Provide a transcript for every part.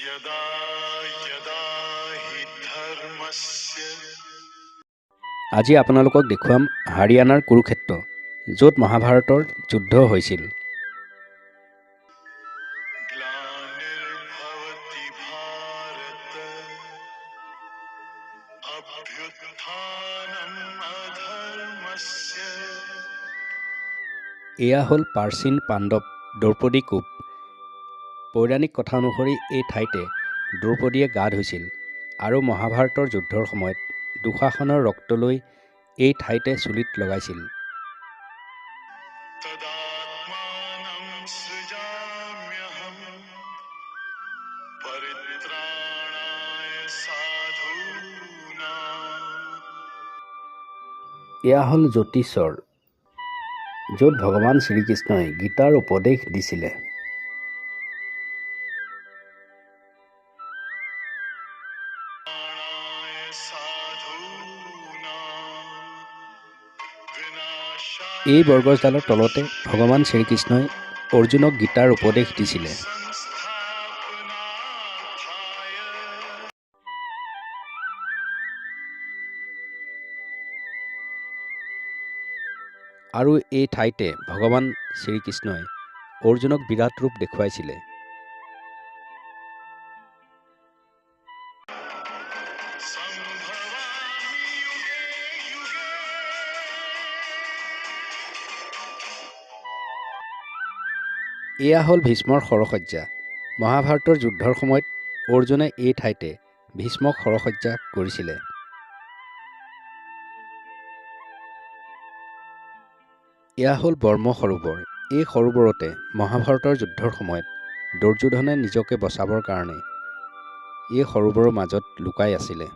यदा यदा हि धर्मस्य আজি আপোনালোকক দেখুৱাম হাৰিয়ানাৰ কুৰুক্ষেত্ৰ য'ত মহাভাৰতৰ যুদ্ধ হৈছিল। ग्लानिर्भवति भारत अभ्युत्थानम् अधर्मस्य এয়া হ'ল প্ৰাচীন পাণ্ডৱ দ্ৰৌপদী কূপ। পৌৰাণিক কথা অনুসৰি এই ঠাইতে দ্ৰৌপদীয়ে গা ধুইছিল আৰু মহাভাৰতৰ যুদ্ধৰ সময়ত দুশাসনৰ ৰক্ত লৈ এই ঠাইতে চুলিত লগাইছিল। तदात्मानं सृजाम्यहं परित्राणाय साधूनां এয়া হ'ল জ্যোতিশ্বৰ য'ত ভগৱান শ্ৰীকৃষ্ণই গীতাৰ উপদেশ দিছিলে। এই বৰগছডালৰ তলতে ভগৱান শ্ৰীকৃষ্ণই অৰ্জুনক গীতাৰ উপদেশ দিছিলে। আৰু এই ঠাইতে ভগৱান শ্ৰীকৃষ্ণই অৰ্জুনক বিৰাট ৰূপ দেখুৱাইছিলে। এয়া হ'ল ভীষ্মৰ শৰসজ্জা। মহাভাৰতৰ যুদ্ধৰ সময়ত অৰ্জুনে এই ঠাইতে ভীষ্মক শৰসজ্জা কৰিছিলে। এয়া হ'ল বৰ্ম সৰোবৰ। এই সৰোবৰতে মহাভাৰতৰ যুদ্ধৰ সময়ত দুৰ্যোধনে নিজকে বচাবৰ কাৰণে এই সৰোবৰৰ মাজত লুকাই আছিলে।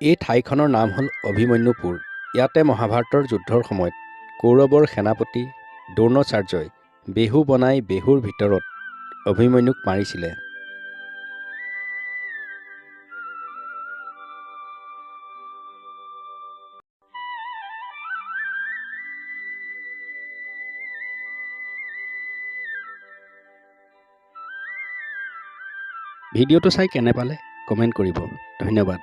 এই ঠাইখনৰ নাম হ'ল অভিমন্যুপুৰ। ইয়াতে মহাভাৰতৰ যুদ্ধৰ সময়ত কৌৰৱৰ সেনাপতি দ্ৰোণাচাৰ্যই বেহু বনাই বেহুৰ ভিতৰত অভিমন্যুক মাৰিছিলে। ভিডিঅ'টো চাই কেনে পালে কমেণ্ট কৰিব। ধন্যবাদ।